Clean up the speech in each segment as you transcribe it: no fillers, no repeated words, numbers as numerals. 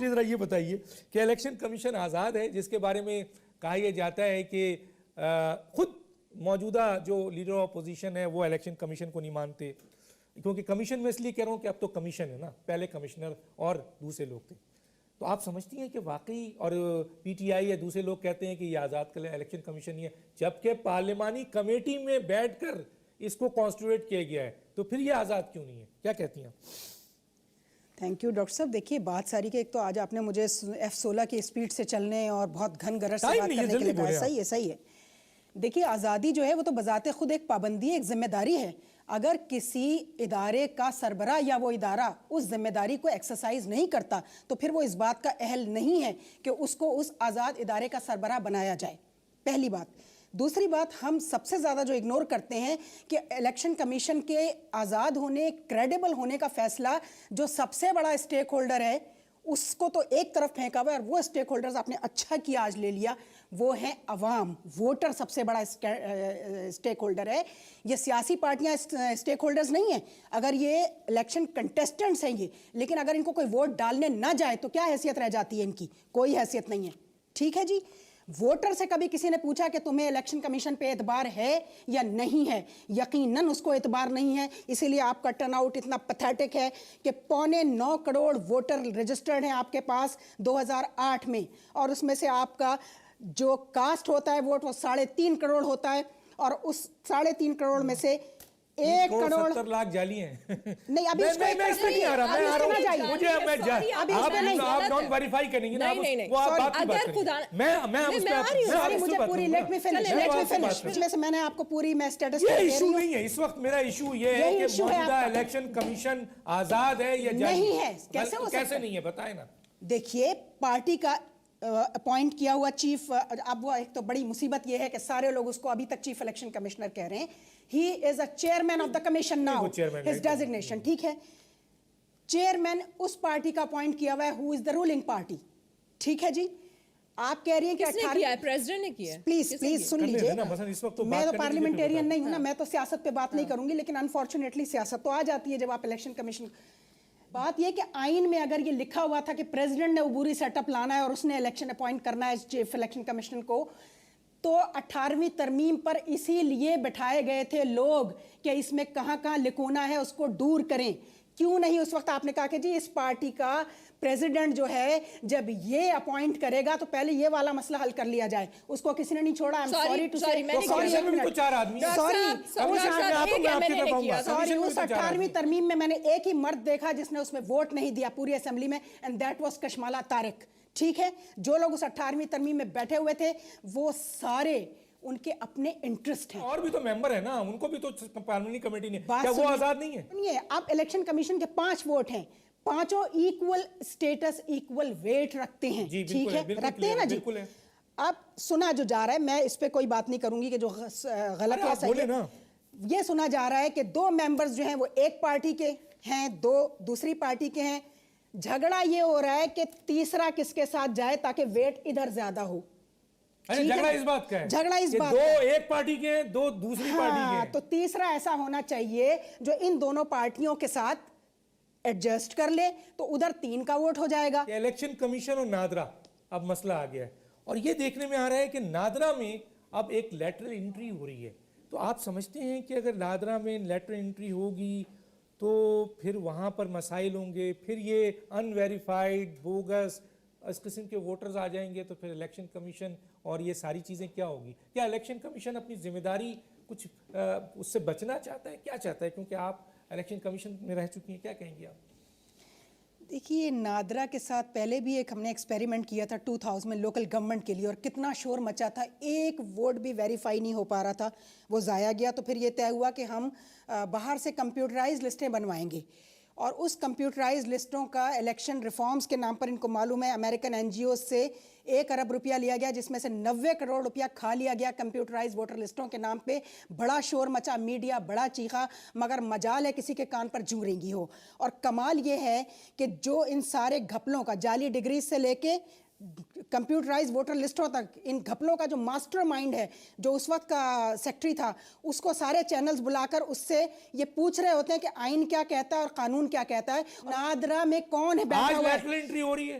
مجھے ذرا یہ بتائیے کہ الیکشن کمیشن آزاد ہے جس کے بارے میں کہا یہ جاتا ہے کہ خود موجودہ جو لیڈر آف اپوزیشن ہے وہ الیکشن کمیشن کو نہیں مانتے، کیونکہ کمیشن میں اس لیے کہہ رہا ہوں کہ اب تو کمیشن ہے نا، پہلے کمشنر اور دوسرے لوگ تھے. تو آپ سمجھتی ہیں کہ واقعی، اور پی ٹی آئی یا دوسرے لوگ کہتے ہیں کہ یہ آزاد الیکشن کمیشن ہی ہے، جبکہ پارلیمانی کمیٹی میں بیٹھ کر اس کو کانسٹیٹیوٹ کیا گیا ہے، تو پھر یہ آزاد کیوں نہیں ہے؟ کیا کہتی ہیں؟ تھینک یو ڈاکٹر صاحب. دیکھیے بات ساری کہ ایک تو آج آپ نے مجھے F16 کی اسپیڈ سے چلنے اور بہت گھن گرج سے بات کرنے کے لیے کہا. صحیح ہے. دیکھیے آزادی جو ہے وہ تو بذات خود ایک پابندی ہے، ایک ذمہ داری ہے. اگر کسی ادارے کا سربراہ یا وہ ادارہ اس ذمہ داری کو ایکسرسائز نہیں کرتا تو پھر وہ اس بات کا اہل نہیں ہے کہ اس کو اس آزاد ادارے کا سربراہ بنایا جائے. پہلی بات. دوسری بات، ہم سب سے زیادہ جو اگنور کرتے ہیں کہ الیکشن کمیشن کے آزاد ہونے، کریڈیبل ہونے کا فیصلہ جو سب سے بڑا اسٹیک ہولڈر ہے اس کو تو ایک طرف پھینکا ہوا ہے، اور وہ اسٹیک ہولڈرز آپ نے اچھا کیا آج لے لیا، وہ ہیں عوام. ووٹر سب سے بڑا اسٹیک ہولڈر ہے. یہ سیاسی پارٹیاں اسٹیک ہولڈرز نہیں ہیں. اگر یہ الیکشن کنٹیسٹنٹس ہیں یہ، لیکن اگر ان کو کوئی ووٹ ڈالنے نہ جائے تو کیا حیثیت رہ جاتی ہے ان کی؟ کوئی حیثیت نہیں ہے. ٹھیک ہے جی. ووٹر سے کبھی کسی نے پوچھا کہ تمہیں الیکشن کمیشن پہ اعتبار ہے یا نہیں ہے؟ یقیناً اس کو اعتبار نہیں ہے. اسی لیے آپ کا ٹرن آؤٹ اتنا پتھیٹک ہے کہ 9.25 کروڑ ووٹر رجسٹرڈ ہیں آپ کے پاس 2008 میں، اور اس میں سے آپ کا جو کاسٹ ہوتا ہے ووٹ وہ 3.5 کروڑ ہوتا ہے، اور اس 3.5 کروڑ میں سے 1 کروڑ 70 لاکھ جعلی ہیں. نہیں، ابھی اس میں اس پہ نہیں آ رہا، میں آ رہا ہوں مجھے آپ ڈونٹ ویریفائی کریں گے نا، وہ آپ بات کی بات کریں. میں مجھے پوری لیٹ می فنش پچھلے سے میں نے آپ کو پوری میں اسٹیٹس یہ ایشو نہیں ہے اس وقت. میرا ایشو یہ ہے کہ موجودہ الیکشن کمیشن آزاد ہے یا نہیں ہے؟ کیسے نہیں ہے بتائیں نا. دیکھیے پارٹی کا اپوائنٹ کیا ہوا چیف، اب وہ ایک تو بڑی مصیبت یہ ہے کہ سارے لوگ اس کو ابھی تک چیف الیکشن کمشنر کہہ رہے ہیں. He is a chairman of the commission now, his designation. ٹھیک ہے، چیئرمین اس پارٹی کا اپوائنٹ کیا ہوا ہے ہو از دا رولنگ پارٹی. ٹھیک ہے جی. آپ کہہ رہی ہیں کہ پریزیڈنٹ نے کیا. پلیز سن لیجیے، میں تو پارلیمنٹیرین نہیں ہوں نا، میں تو سیاست پہ بات نہیں کروں گی، لیکن انفارچونیٹلی سیاست تو آ جاتی ہے جب آپ الیکشن کمیشن. بات یہ کہ آئین میں اگر یہ لکھا ہوا تھا کہ پریزیڈنٹ نے عبوری سیٹ اپ لانا ہے اور اس نے الیکشن اپوائنٹ کرنا ہے چیف الیکشن کمیشنر کو، تو 18ویں ترمیم پر اسی لیے بٹھائے گئے تھے لوگ کہ اس میں کہاں کہاں لکونا ہے اس کو دور کریں. کیوں نہیں اس وقت آپ نے کہا کہ جی اس پارٹی کا پریزیڈنٹ جو ہے جب یہ اپوائنٹ کرے گا تو پہلے یہ والا مسئلہ حل کر لیا جائے. اس کو کسی نے نہیں چھوڑا. اس 18ویں ترمیم میں نے ایک ہی مرد دیکھا جس نے اس میں ووٹ نہیں دیا پوری اسمبلی میں، and that was Kashmala Tariq. ٹھیک ہے، جو لوگ اس 18ویں ترمیم میں بیٹھے ہوئے تھے وہ سارے ان کے اپنے انٹرسٹ ہیں. اور بھی تو ممبر ہیں نا، ان کو بھی تو پارلیمانی کمیٹی نے، کیا وہ آزاد نہیں ہے؟ اب الیکشن کمیشن کے 5 ووٹ ہیں، پانچوں ایکول سٹیٹس ایکول ویٹ رکھتے ہیں. ٹھیک ہے، رکھتے ہیں نا جی. اب سنا جو جا رہا ہے، میں اس پہ کوئی بات نہیں کروں گی کہ جو غلط ہے صحیح ہے. یہ سنا جا رہا ہے کہ 2 ممبرز جو ہیں وہ ایک پارٹی کے ہیں، 2 دوسری پارٹی کے ہیں. جھگڑا یہ ہو رہا ہے کہ تیسرا کس کے ساتھ جائے تاکہ ویٹ ادھر زیادہ ہو. جھگڑا اس بات کا ہے، جھگڑا اس بات 2 ایک پارٹی کے ہیں، 2 دوسری پارٹی کے ہیں. تو تیسرا ایسا ہونا چاہیے جو ان دونوں پارٹیوں کے ساتھ ایڈجسٹ کر لے، تو ادھر 3 کا ووٹ ہو جائے گا. الیکشن کمیشن اور نادرا اب مسئلہ آ گیا ہے، اور یہ دیکھنے میں آ رہا ہے کہ نادرا میں اب ایک لیٹرل انٹری ہو رہی ہے. تو آپ سمجھتے ہیں کہ اگر نادرا میں لیٹرل انٹری ہوگی تو پھر وہاں پر مسائل ہوں گے، پھر یہ ان ویریفائڈ بوگس اس قسم کے ووٹرز آ جائیں گے، تو پھر الیکشن کمیشن اور یہ ساری چیزیں کیا ہوگی؟ کیا الیکشن کمیشن اپنی ذمہ داری کچھ اس سے بچنا چاہتا ہے؟ کیا چاہتا ہے؟ کیونکہ آپ الیکشن کمیشن میں رہ چکی ہیں، کیا کہیں گے آپ؟ دیکھیے نادرا کے ساتھ پہلے بھی ایک ہم نے ایکسپیریمنٹ کیا تھا 2000 میں لوکل گورنمنٹ کے لیے، اور کتنا شور مچا تھا. ایک ووٹ بھی ویریفائی نہیں ہو پا رہا تھا، وہ ضائع گیا. تو پھر یہ طے ہوا کہ ہم باہر سے کمپیوٹرائز لسٹیں بنوائیں گے، اور اس کمپیوٹرائز لسٹوں کا الیکشن ریفارمز کے نام پر ان کو معلوم ہے امریکن این جی اوز سے 1 ارب روپیہ لیا گیا، جس میں سے 90 کروڑ روپیہ کھا لیا گیا کمپیوٹرائز ووٹر لسٹوں کے نام پہ. بڑا شور مچا، میڈیا بڑا چیخا، مگر مجال ہے کسی کے کان پر جوں رینگی ہو. اور کمال یہ ہے کہ جو ان سارے گھپلوں کا جعلی ڈگریز سے لے کے کمپیوٹرائز ووٹر لسٹوں تک، ان گھپلوں کا جو ماسٹر مائنڈ ہے، جو اس وقت کا سیکٹری تھا، اس کو سارے چینلز بلا کر اس سے یہ پوچھ رہے ہوتے ہیں کہ آئین کیا کہتا ہے اور قانون کیا کہتا ہے. نادرا میں کون ہے بیٹھا ہوا ہے؟ آج لیٹرل انٹری ہو رہی ہے.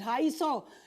250